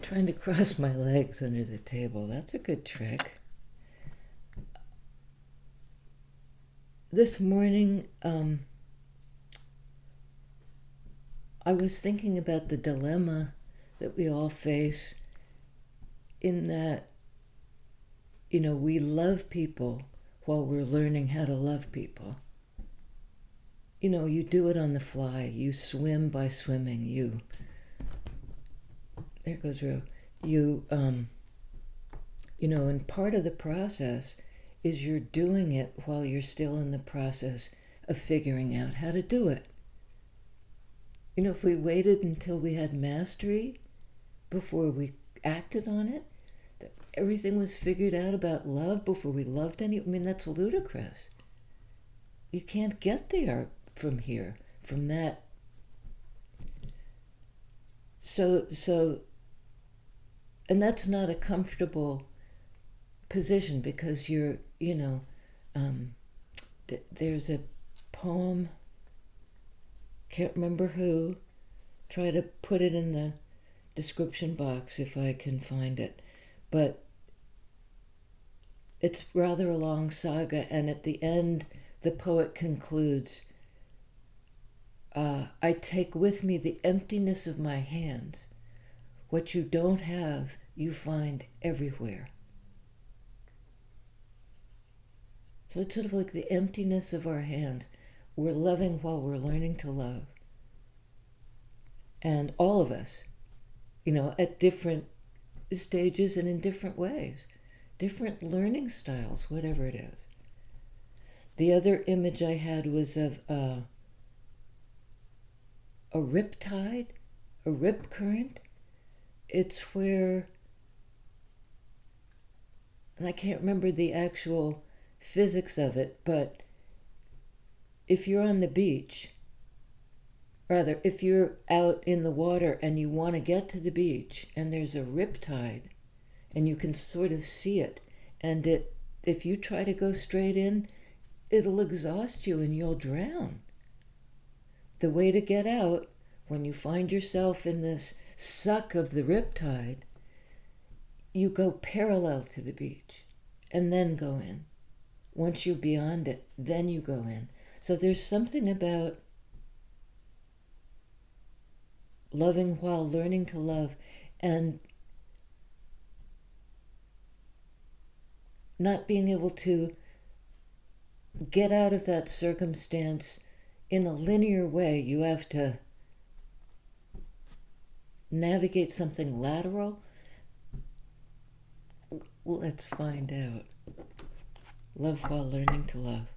Trying to cross my legs under the table. That's a good trick. This morning, I was thinking about the dilemma that we all face in that, we love people while we're learning how to love people. You do it on the fly. You swim by swimming. There goes Ro. And part of the process is you're doing it while you're still in the process of figuring out how to do it. If we waited until we had mastery before we acted on it, that everything was figured out about love before we loved that's ludicrous. You can't get there from here, from that. So, and that's not a comfortable position because there's a poem, can't remember who, try to put it in the description box if I can find it, but it's rather a long saga, and at the end the poet concludes, I take with me the emptiness of my hands. What you don't have, you find everywhere. So it's sort of like the emptiness of our hands. We're loving while we're learning to love. And all of us, at different stages and in different ways, different learning styles, whatever it is. The other image I had was of a riptide, a rip current. It's where, and I can't remember the actual physics of it, but if you're on the beach, rather, if you're out in the water and you want to get to the beach and there's a riptide and you can sort of see it, and if you try to go straight in, it'll exhaust you and you'll drown. The way to get out, when you find yourself in this suck of the riptide, you go parallel to the beach and then go in. Once you're beyond it, then you go in. So there's something about loving while learning to love and not being able to get out of that circumstance in a linear way. You have to navigate something lateral. Let's find out. Love while learning to love.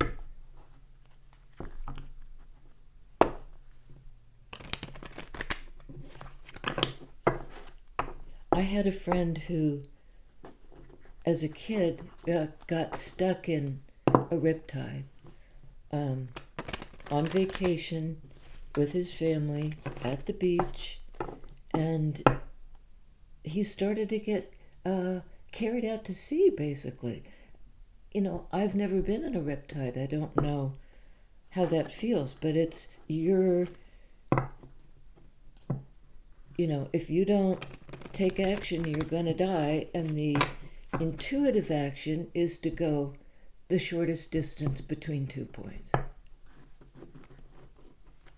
I had a friend who, as a kid, got stuck in a riptide on vacation with his family at the beach, and he started to get carried out to sea, basically. I've never been in a riptide. I don't know how that feels, but it's if you don't take action, you're going to die, and the intuitive action is to go the shortest distance between 2 points.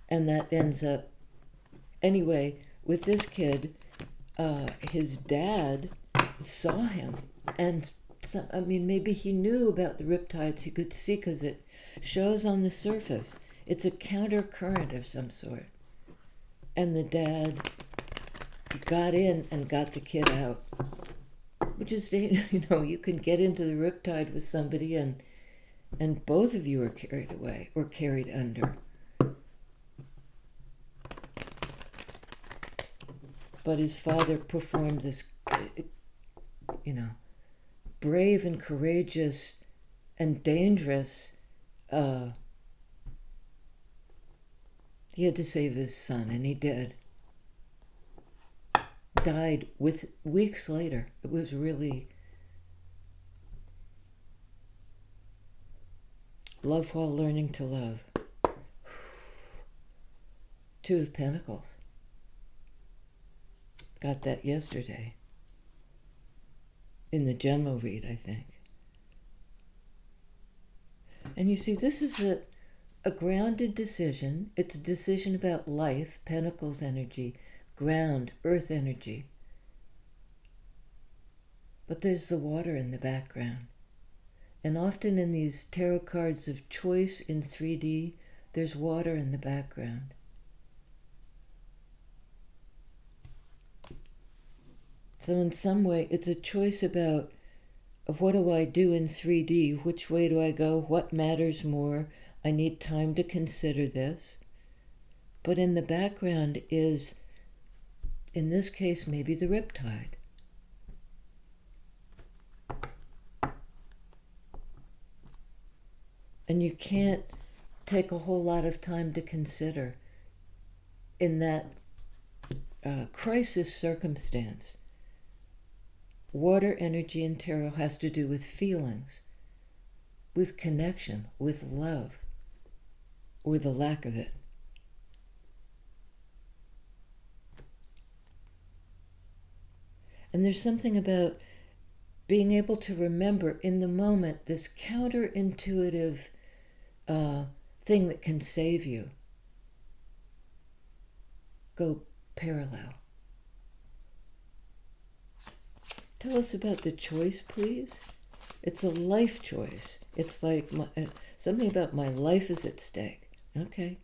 And that ends up, anyway, with this kid, his dad saw him, and maybe he knew about the riptides. He could see because it shows on the surface. It's a counter current of some sort. And the dad got in and got the kid out, which is, you can get into the riptide with somebody and both of you are carried away or carried under. But his father performed this, brave and courageous and dangerous. He had to save his son, and he did. Died weeks later. It was really love while learning to love. 2 of Pentacles. Got that yesterday. in the general read, I think. And you see, this is a grounded decision. It's a decision about life, Pentacles energy, ground, earth energy. But there's the water in the background. And often in these tarot cards of choice in 3D, there's water in the background. So in some way, it's a choice about what do I do in 3D? Which way do I go? What matters more? I need time to consider this. But in the background is, in this case, maybe the Riptide. And you can't take a whole lot of time to consider in that crisis circumstance. Water energy in tarot has to do with feelings, with connection, with love, or the lack of it. And there's something about being able to remember in the moment this counterintuitive thing that can save you. Go parallel. Tell us about the choice, please. It's a life choice. It's like something about my life is at stake. Okay.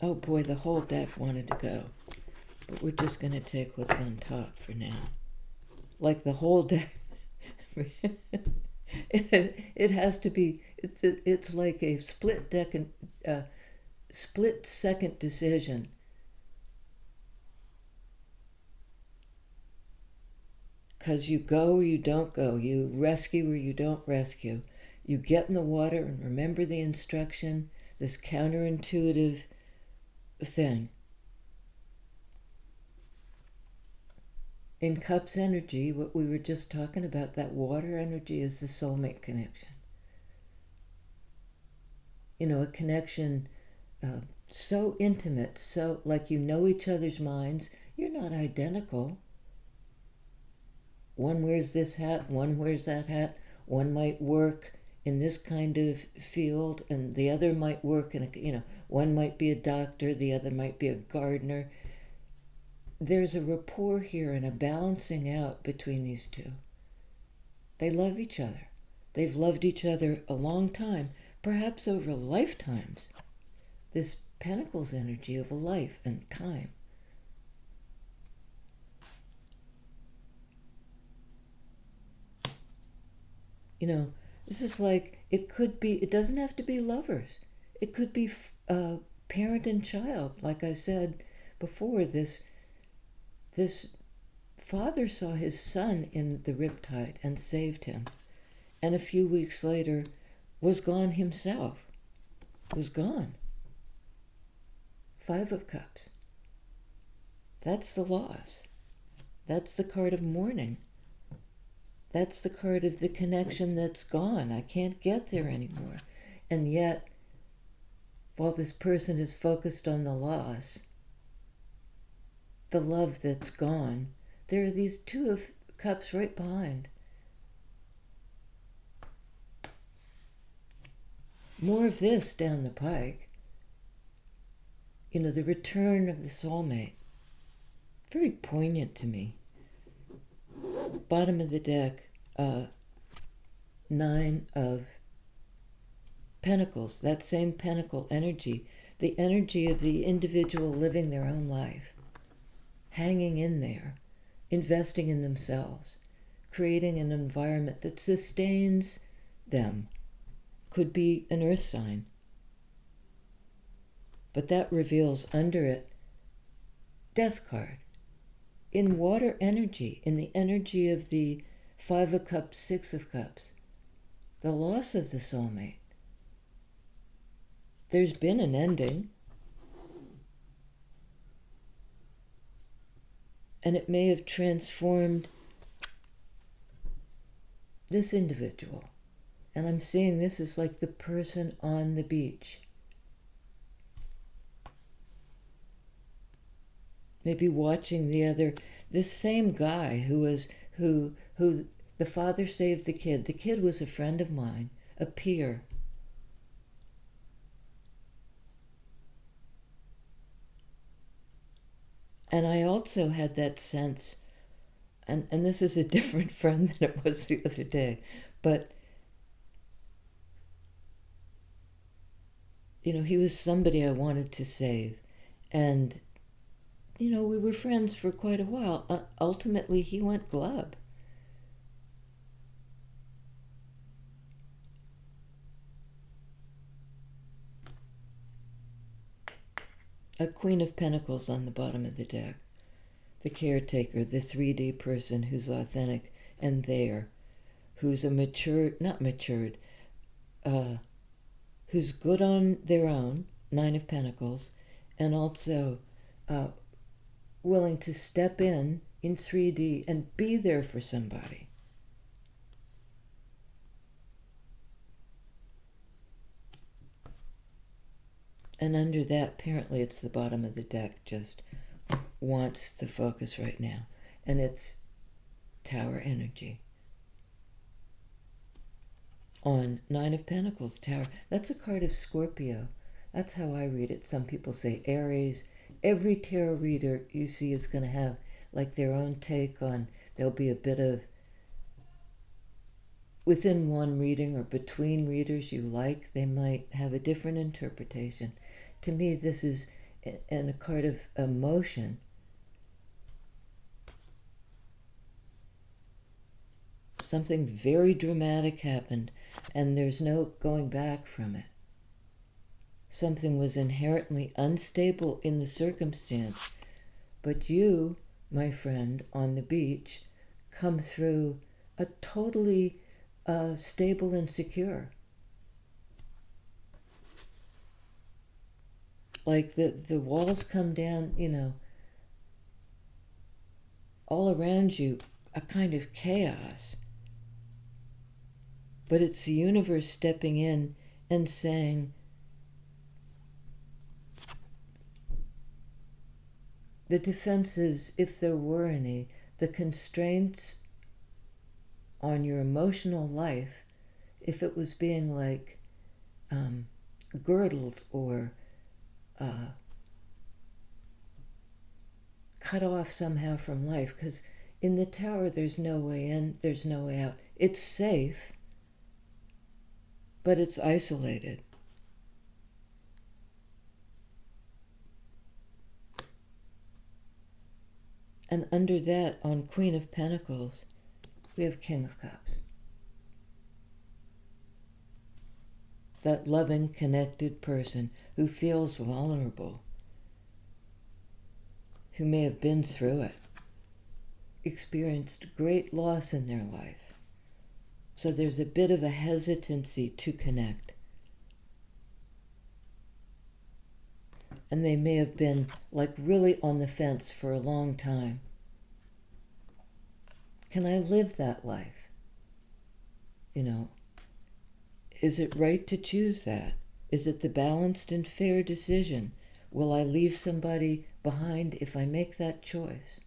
Oh boy, the whole deck wanted to go. But we're just going to take what's on top for now. Like the whole deck. It has to be, it's like a split second decision. Because you go or you don't go. You rescue or you don't rescue. You get in the water and remember the instruction, this counterintuitive thing. In Cups energy, what we were just talking about, that water energy is the soulmate connection. You know, a connection so intimate, so like you know each other's minds. You're not identical. One wears this hat, one wears that hat. One might work in this kind of field, and the other might work in one might be a doctor, the other might be a gardener. There's a rapport here and a balancing out between these two. They love each other. They've loved each other a long time, perhaps over lifetimes. This Pentacles energy of a life and time. You know, this is like, it could be, it doesn't have to be lovers. It could be parent and child. Like I said before, this father saw his son in the Riptide and saved him. And a few weeks later was gone himself. Was gone. 5 of Cups. That's the loss. That's the card of mourning. That's the card of the connection that's gone. I can't get there anymore. And yet, while this person is focused on the loss, the love that's gone, there are these 2 of Cups right behind. More of this down the pike. You know, the return of the soulmate. Very poignant to me. Bottom of the deck, 9 of Pentacles, that same Pentacle energy, the energy of the individual living their own life, hanging in there, investing in themselves, creating an environment that sustains them. Could be an earth sign. But that reveals under it, Death card. In water energy, in the energy of the 5 of Cups, 6 of Cups, the loss of the soulmate. There's been an ending. And it may have transformed this individual. And I'm seeing this as like the person on the beach. Maybe watching the this same guy who the father saved the kid. The kid was a friend of mine, a peer. And I also had that sense, and this is a different friend than it was the other day, but he was somebody I wanted to save. And, we were friends for quite a while. Ultimately, he went glub. A Queen of Pentacles on the bottom of the deck. The caretaker, the 3D person who's authentic and there, who's who's good on their own, 9 of Pentacles, and also willing to step in 3D and be there for somebody. And under that, apparently it's the bottom of the deck, just wants the focus right now. And it's Tower energy. On 9 of Pentacles, Tower. That's a card of Scorpio. That's how I read it. Some people say Aries. Every tarot reader you see is going to have like their own take on, there'll be a bit of, within one reading or between readers you like, they might have a different interpretation. To me, this is a card of emotion. Something very dramatic happened, and there's no going back from it. Something was inherently unstable in the circumstance, but you, my friend, on the beach, come through a totally stable and secure. Like the walls come down, all around you, a kind of chaos. But it's the universe stepping in and saying, the defenses, if there were any, the constraints on your emotional life, if it was being like girdled or cut off somehow from life, because in the Tower there's no way in, there's no way out. It's safe, but it's isolated. And under that, on Queen of Pentacles, we have King of Cups. That loving, connected person who feels vulnerable, who may have been through it, experienced great loss in their life. So there's a bit of a hesitancy to connect. And they may have been like really on the fence for a long time. Can I live that life? Is it right to choose that? Is it the balanced and fair decision? Will I leave somebody behind if I make that choice?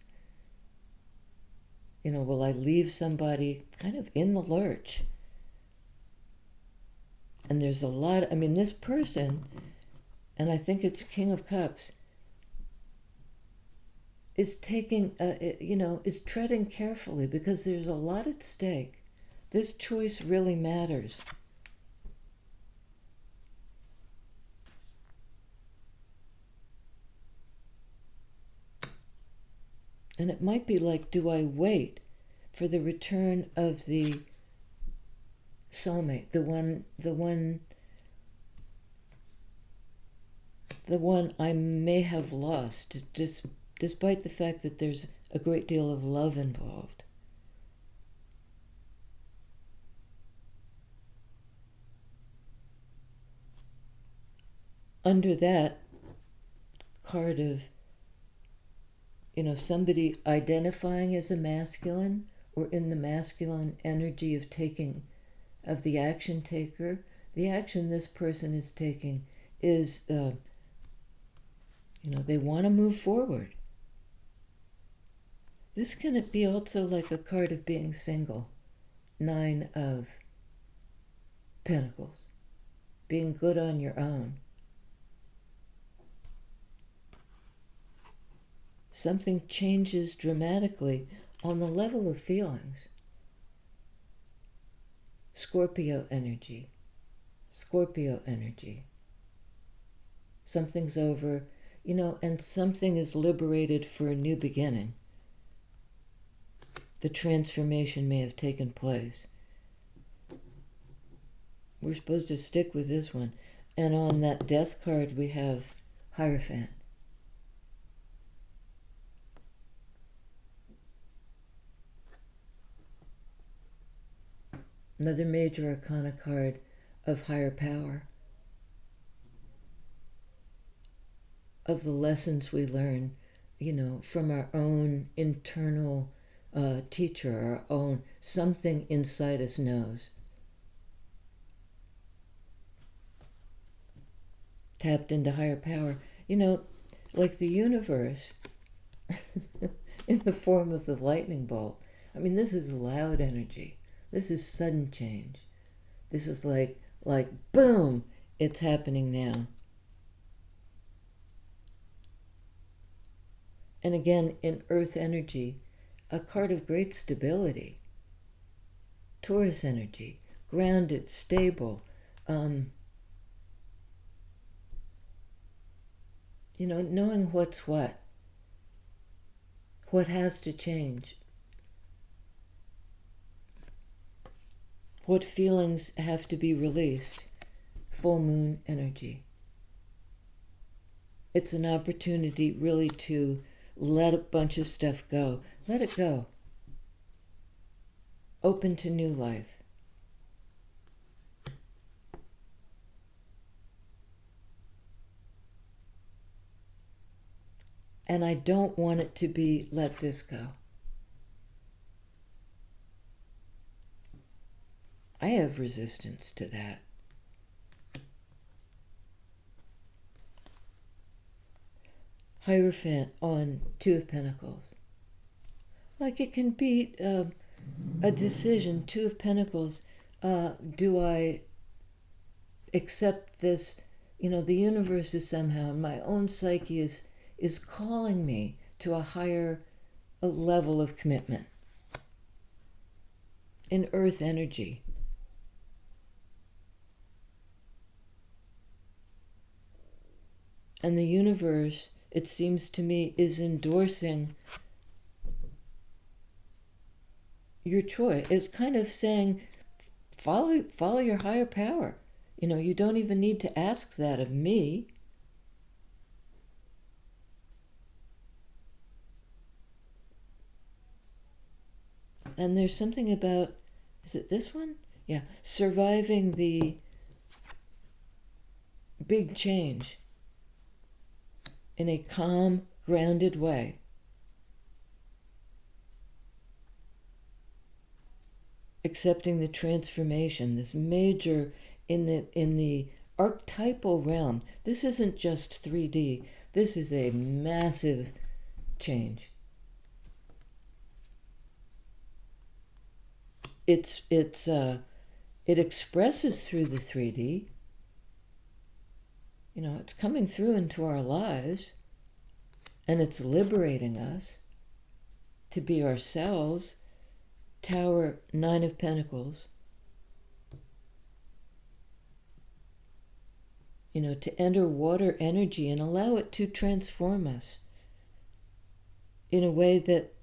Will I leave somebody kind of in the lurch? And there's a lot, this person, and I think it's King of Cups, is taking, is treading carefully because there's a lot at stake. This choice really matters. And it might be like, do I wait for the return of the soulmate, the one I may have lost, despite the fact that there's a great deal of love involved? Under that card of, somebody identifying as a masculine or in the masculine energy of the action taker, the action this person is taking is, they want to move forward. This can be also like a card of being single. 9 of Pentacles. Being good on your own. Something changes dramatically on the level of feelings. Scorpio energy. Scorpio energy. Something's over, and something is liberated for a new beginning. The transformation may have taken place. We're supposed to stick with this one. And on that death card we have Hierophant. Another major arcana card of higher power. Of the lessons we learn, from our own internal teacher, our own, something inside us knows. Tapped into higher power. Like the universe in the form of the lightning bolt. I mean, this is loud energy. This is sudden change. This is like boom, it's happening now. And again, in earth energy, a card of great stability. Taurus energy, grounded, stable. Knowing what's what has to change, what feelings have to be released. Full moon energy. It's an opportunity really to let a bunch of stuff go. Let it go. Open to new life. And I don't want it to be, let this go. I have resistance to that. Hierophant on 2 of Pentacles. Like it can be a decision, 2 of Pentacles. Do I accept this? The universe is somehow, my own psyche is calling me to a higher level of commitment. In earth energy. And the universe, it seems to me, is endorsing your choice. It's kind of saying, follow your higher power. You don't even need to ask that of me. And there's something about, is it this one? Yeah, surviving the big change in a calm, grounded way. Accepting the transformation, this major, in the archetypal realm. This isn't just 3D. This is a massive change. It expresses through the 3D. It's coming through into our lives, and it's liberating us to be ourselves. Tower, 9 of Pentacles. To enter water energy and allow it to transform us in a way that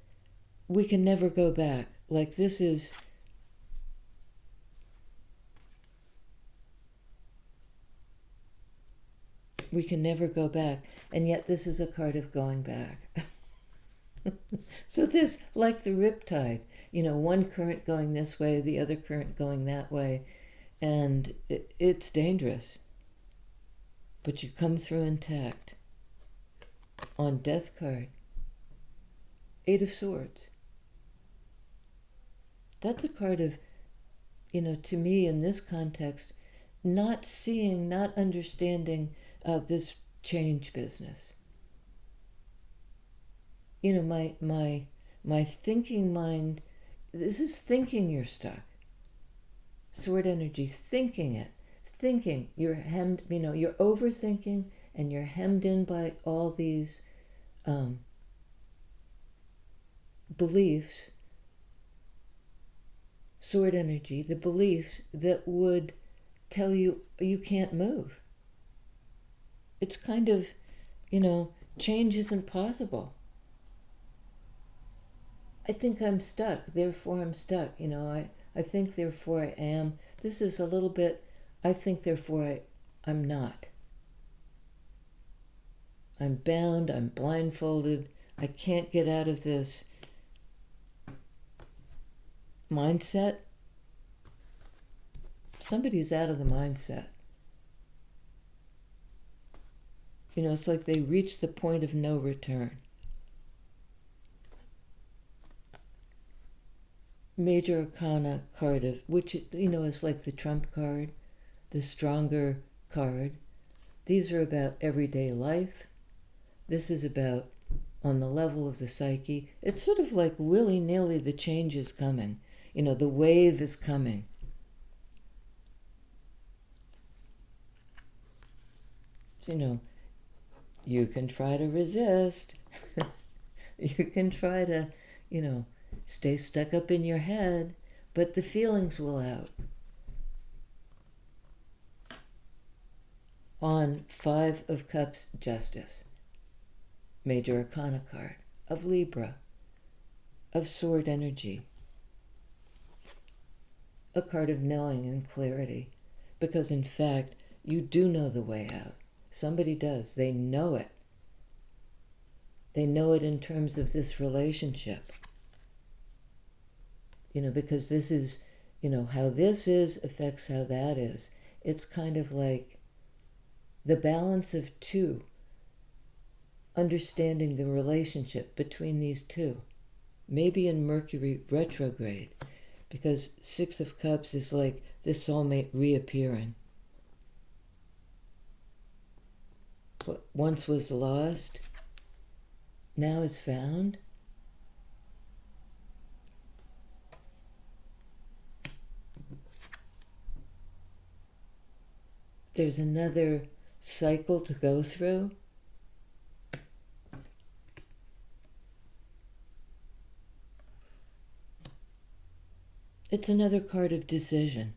we can never go back. Like this is, we can never go back, and yet this is a card of going back. So this, like the Riptide, one current going this way, the other current going that way, and it's dangerous. But you come through intact. On Death card, 8 of Swords. That's a card of, to me in this context, not seeing, not understanding this change business. My my thinking mind, this is thinking you're stuck. Sword energy, thinking it. Thinking, you're hemmed, you're overthinking and you're hemmed in by all these beliefs, sword energy, the beliefs that would tell you you can't move. It's kind of, change isn't possible. I think I'm stuck, therefore I'm stuck. I think, therefore I am. This is a little bit, I think, therefore I'm not. I'm bound, I'm blindfolded, I can't get out of this mindset. Somebody's out of the mindset. It's like they reach the point of no return. Major Arcana card of, which, is like the trump card, the stronger card. These are about everyday life. This is about on the level of the psyche. It's sort of like willy-nilly the change is coming. The wave is coming. You can try to resist. You can try to, stay stuck up in your head, but the feelings will out. On 5 of Cups, Justice. Major Arcana card of Libra, of sword energy. A card of knowing and clarity, because in fact, you do know the way out. Somebody does. They know it. They know it in terms of this relationship. Because this is, how this is affects how that is. It's kind of like the balance of two, understanding the relationship between these two. Maybe in Mercury retrograde, because 6 of Cups is like the soulmate reappearing. What once was lost, now is found. There's another cycle to go through. It's another card of decision.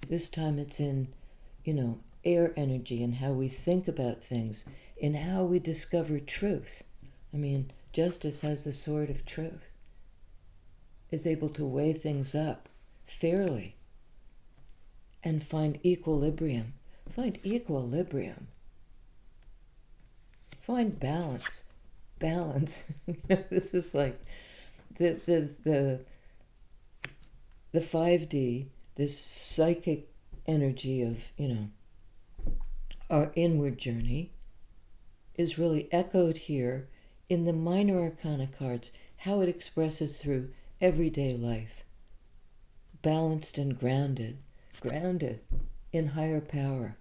This time it's in, air energy and how we think about things, in how we discover truth. Justice has the sword of truth, is able to weigh things up fairly and find equilibrium. Find equilibrium. Find balance. Balance. This is like the 5D, this psychic energy of, our inward journey is really echoed here in the minor arcana cards, how it expresses through everyday life. Balanced and grounded in higher power.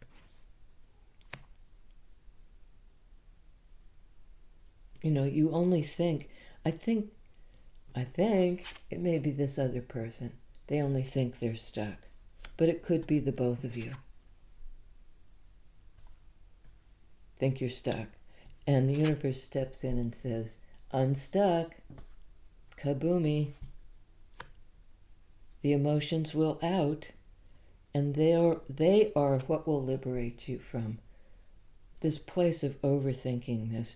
You only think, I think it may be this other person. They only think they're stuck. But it could be the both of you. Think you're stuck. And the universe steps in and says, unstuck, kaboomy. The emotions will out, and they are what will liberate you from this place of overthinking,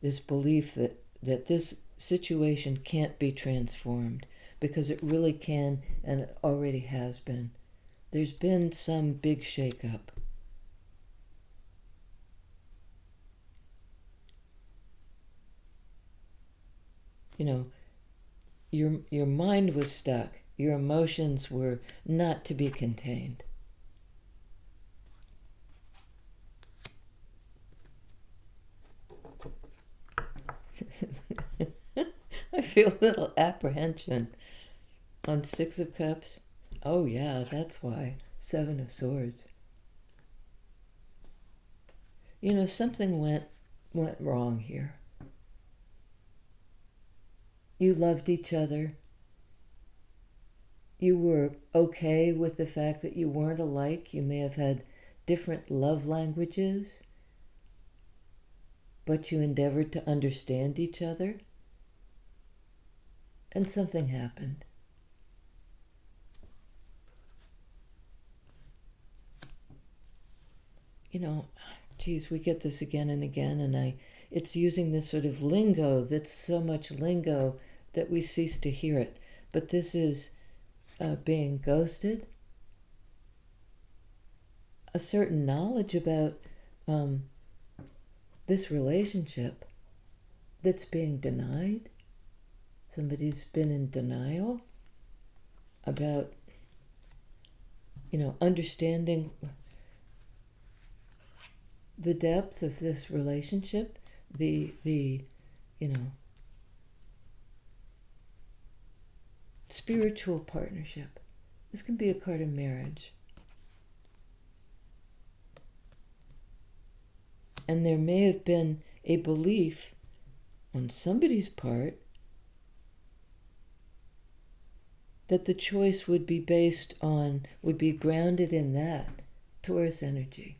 this belief that this situation can't be transformed, because it really can, and it already has been. There's been some big shakeup. Your mind was stuck. Your emotions were not to be contained. I feel a little apprehension on 6 of Cups. Oh yeah, that's why. 7 of Swords. Something went went wrong here. You loved each other. You were okay with the fact that you weren't alike. You may have had different love languages, but you endeavored to understand each other. And something happened. Geez, we get this again and again, and it's using this sort of lingo that's so much lingo that we cease to hear it. But this is being ghosted, a certain knowledge about this relationship that's being denied. Somebody's been in denial about, understanding the depth of this relationship, the spiritual partnership. This can be a card of marriage. And there may have been a belief on somebody's part that the choice would be grounded in that Taurus energy.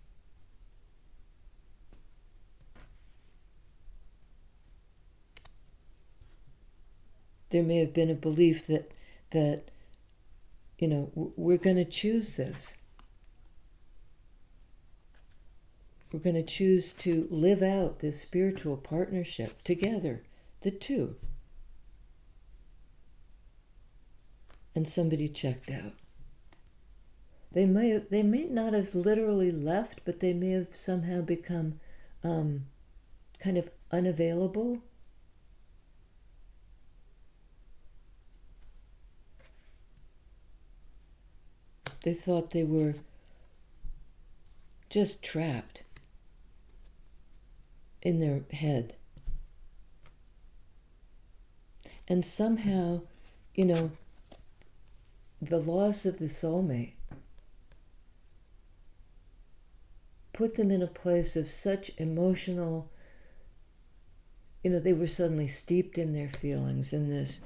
There may have been a belief that we're going to choose this. We're going to choose to live out this spiritual partnership together, the two. And somebody checked out. They may not have literally left, but they may have somehow become kind of unavailable. They thought they were just trapped in their head. And somehow, the loss of the soulmate put them in a place of such emotional, they were suddenly steeped in their feelings, in this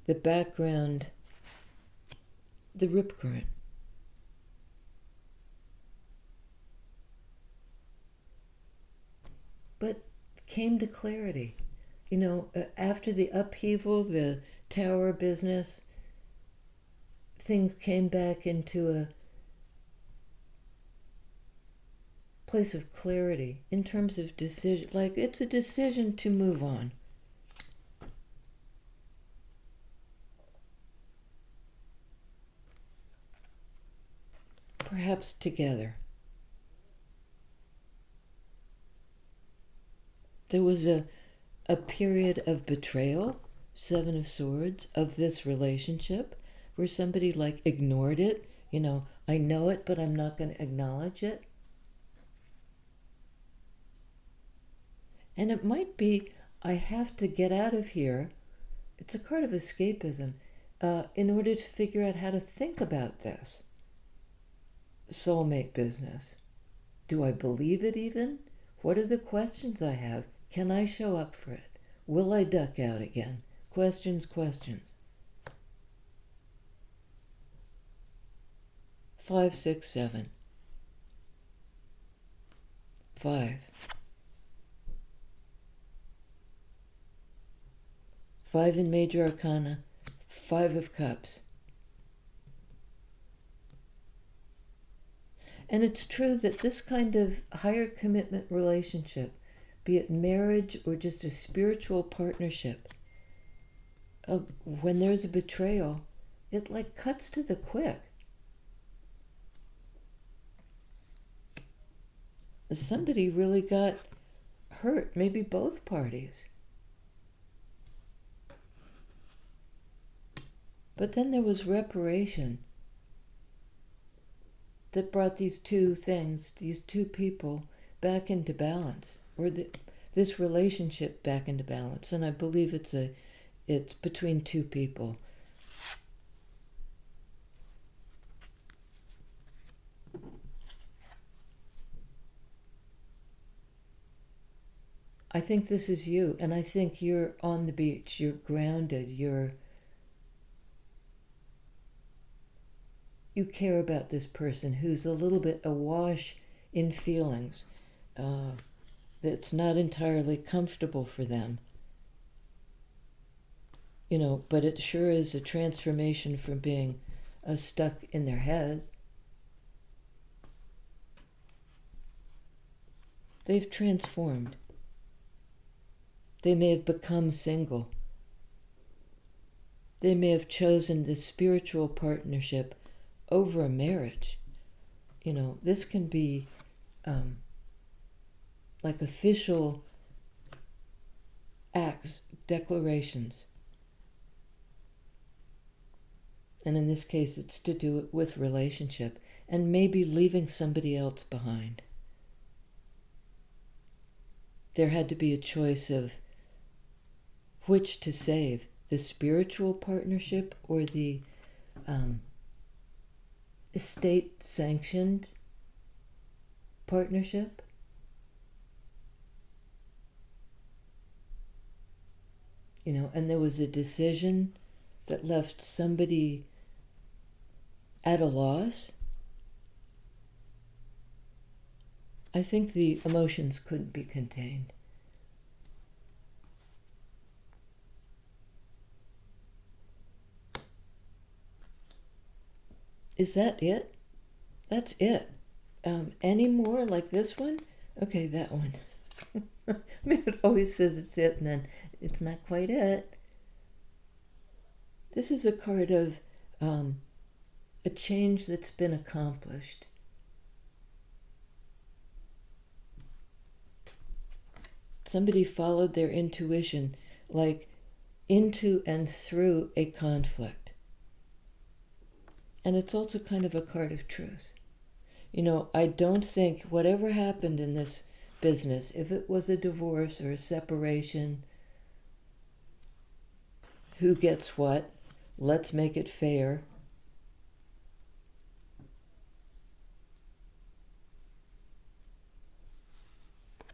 the background, the rip current. But came to clarity. After the upheaval, the tower business, things came back into a place of clarity in terms of decision. Like, it's a decision to move on. Perhaps together. There was a period of betrayal, Seven of Swords, of this relationship, where somebody ignored it. I know it, but I'm not going to acknowledge it. And it might be, I have to get out of here. It's a card of escapism, in order to figure out how to think about this soulmate business. Do I believe it even? What are the questions I have? Can I show up for it? Will I duck out again? Questions. 5, 6, 7. 5. 5 in Major Arcana. 5 of Cups. And it's true that this kind of higher commitment relationship, be it marriage or just a spiritual partnership, when there's a betrayal, it cuts to the quick. Somebody really got hurt, maybe both parties. But then there was reparation that brought these two things, these two people, back into balance, or this relationship back into balance. And I believe it's between two people. I think this is you, and I think you're on the beach, you're grounded, you care about this person who's a little bit awash in feelings, that's not entirely comfortable for them. But it sure is a transformation from being stuck in their head. They've transformed. They may have become single. They may have chosen this spiritual partnership over a marriage. This can be like official acts, declarations. And in this case, it's to do it with relationship and maybe leaving somebody else behind. There had to be a choice of which to save, the spiritual partnership or the state-sanctioned partnership. And there was a decision that left somebody at a loss. I think the emotions couldn't be contained. Is that it? That's it. Any more like this one? Okay, that one. It always says it's it, and then it's not quite it. This is a card of a change that's been accomplished. Somebody followed their intuition, like into and through a conflict. And it's also kind of a card of truth. I don't think whatever happened in this business, if it was a divorce or a separation, who gets what, let's make it fair.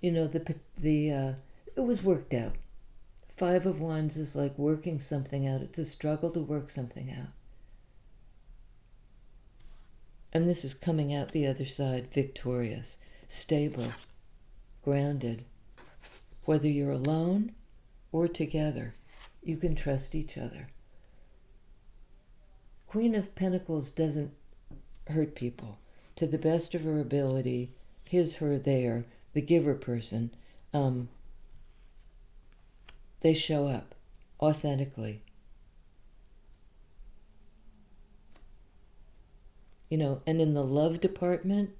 It was worked out. 5 of Wands is like working something out. It's a struggle to work something out. And this is coming out the other side victorious, stable, grounded. Whether you're alone or together, you can trust each other. Queen of Pentacles doesn't hurt people. To the best of her ability, his, her, their, the giver person, they show up authentically. And in the love department,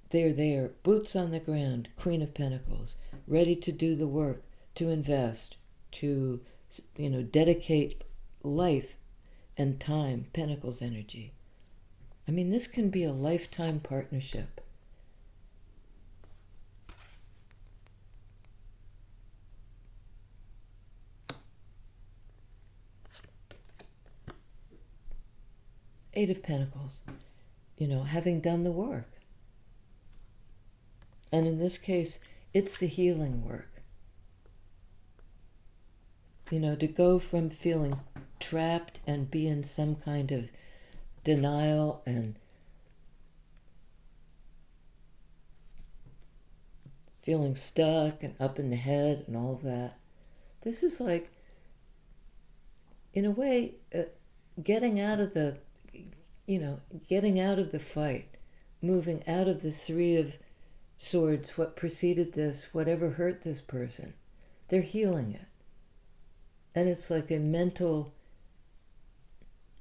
they're there, boots on the ground, Queen of Pentacles, ready to do the work, to invest, to, dedicate life and time, Pentacles energy. This can be a lifetime partnership. Eight of Pentacles, having done the work. And in this case, it's the healing work. To go from feeling trapped and be in some kind of denial and feeling stuck and up in the head and all of that. This is like, in a way, getting out of the fight, moving out of the 3 of Swords, what preceded this, whatever hurt this person. They're healing it. And it's like a mental,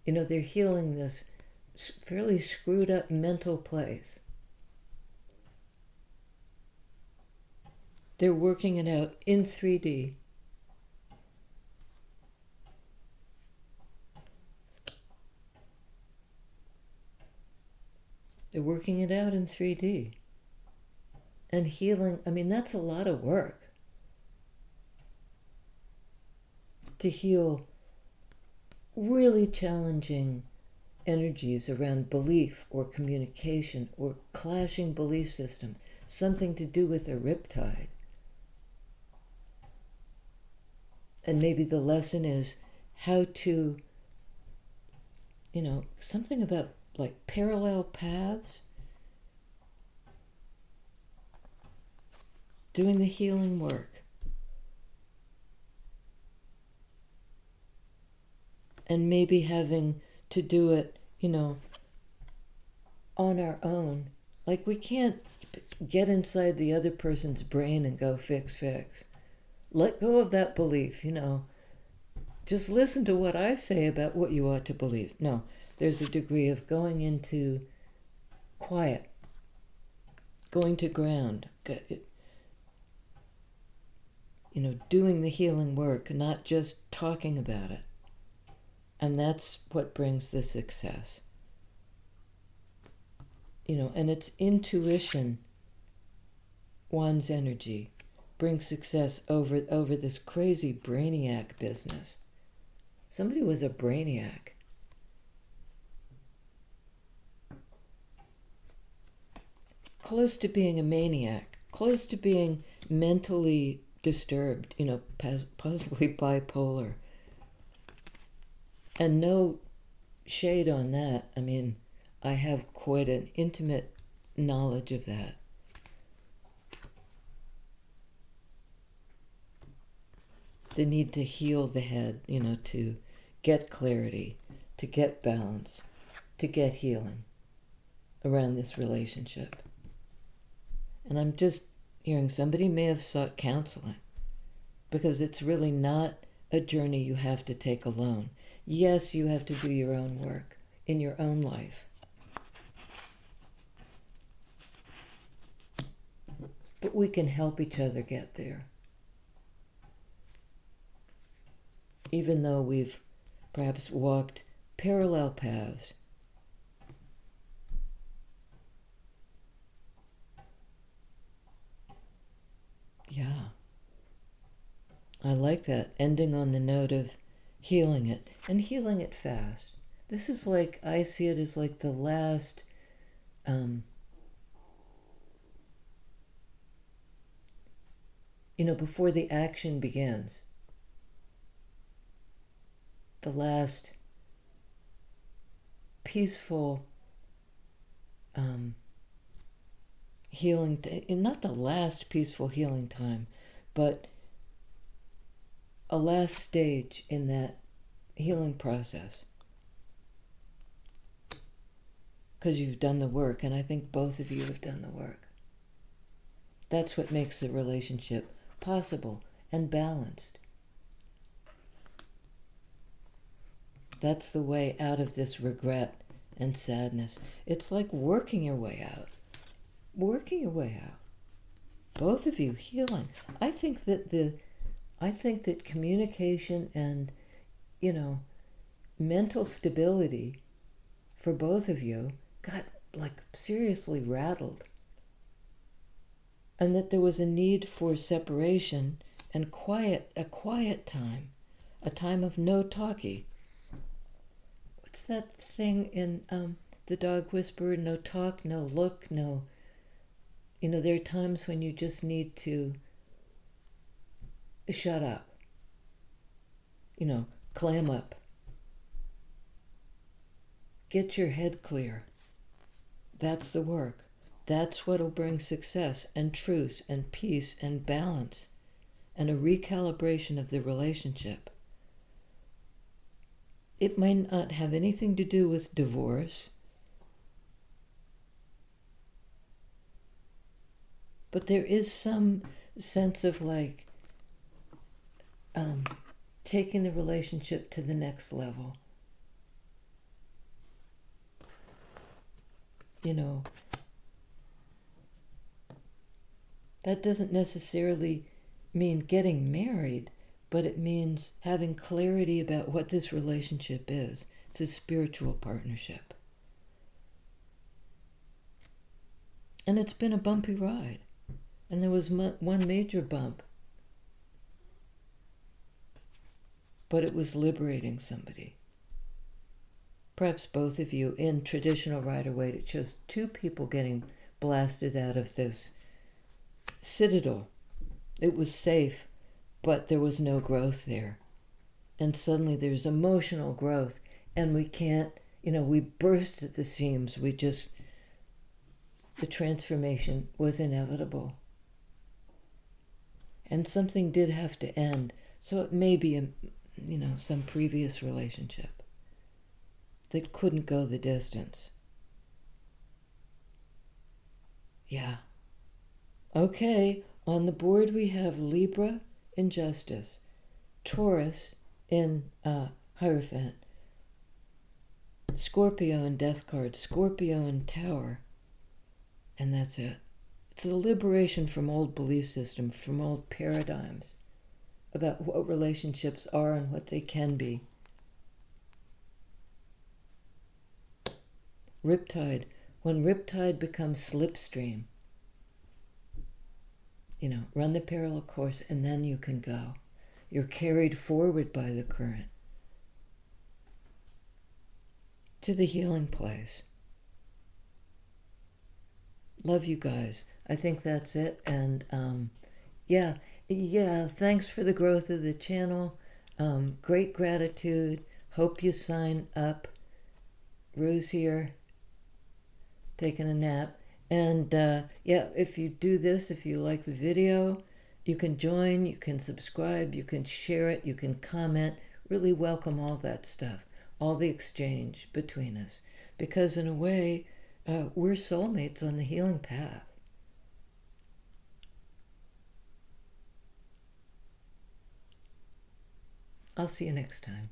they're healing this fairly screwed up mental place. They're working it out in 3D. They're working it out in 3D. And healing, that's a lot of work. To heal really challenging energies around belief or communication or clashing belief system, something to do with a riptide. And maybe the lesson is how to, something about like parallel paths, doing the healing work. And maybe having to do it, on our own. Like we can't get inside the other person's brain and go fix. Let go of that belief, Just listen to what I say about what you ought to believe. No, there's a degree of going into quiet, going to ground, doing the healing work, not just talking about it. And that's what brings the success. And it's intuition, one's energy, brings success over this crazy brainiac business. Somebody was a brainiac. Close to being a maniac, close to being mentally disturbed, possibly bipolar. And no shade on that. I mean, I have quite an intimate knowledge of that. The need to heal the head, to get clarity, to get balance, to get healing around this relationship. And I'm just hearing somebody may have sought counseling, because it's really not a journey you have to take alone. Yes, you have to do your own work in your own life. But we can help each other get there. Even though we've perhaps walked parallel paths. Yeah. I like that, ending on the note of healing it, and healing it fast. This is like, I see it as like the last before the action begins. The last peaceful healing, not the last peaceful healing time, but a last stage in that healing process. Because you've done the work, and I think both of you have done the work. That's what makes the relationship possible and balanced. That's the way out of this regret and sadness. It's like working your way out. Working your way out. Both of you healing. I think that communication and, mental stability for both of you got like seriously rattled. And that there was a need for separation and a quiet time, a time of no talkie. What's that thing in The Dog Whisperer? No talk, no look, no... there are times when you just need to shut up. Clam up. Get your head clear. That's the work. That's what'll bring success and truce and peace and balance and a recalibration of the relationship. It might not have anything to do with divorce, but there is some sense of like taking the relationship to the next level. That doesn't necessarily mean getting married, but it means having clarity about what this relationship is. It's a spiritual partnership. And it's been a bumpy ride. And there was one major bump. But it was liberating somebody. Perhaps both of you, in traditional Rider-Waite, it shows two people getting blasted out of this citadel. It was safe, but there was no growth there. And suddenly there's emotional growth, and we can't, we burst at the seams. The transformation was inevitable. And something did have to end. So it may be, some previous relationship that couldn't go the distance. Yeah. Okay, on the board we have Libra in Justice, Taurus in Hierophant, Scorpio in Death card, Scorpio in Tower, and that's it. It's a liberation from old belief systems, from old paradigms about what relationships are and what they can be. Riptide. When Riptide becomes slipstream, run the parallel course and then you can go. You're carried forward by the current to the healing place. Love you guys. I think that's it. And yeah, thanks for the growth of the channel. Great gratitude. Hope you sign up. Rose here, taking a nap. And if you do this, if you like the video, you can join, you can subscribe, you can share it, you can comment. Really welcome all that stuff, all the exchange between us. Because in a way, we're soulmates on the healing path. I'll see you next time.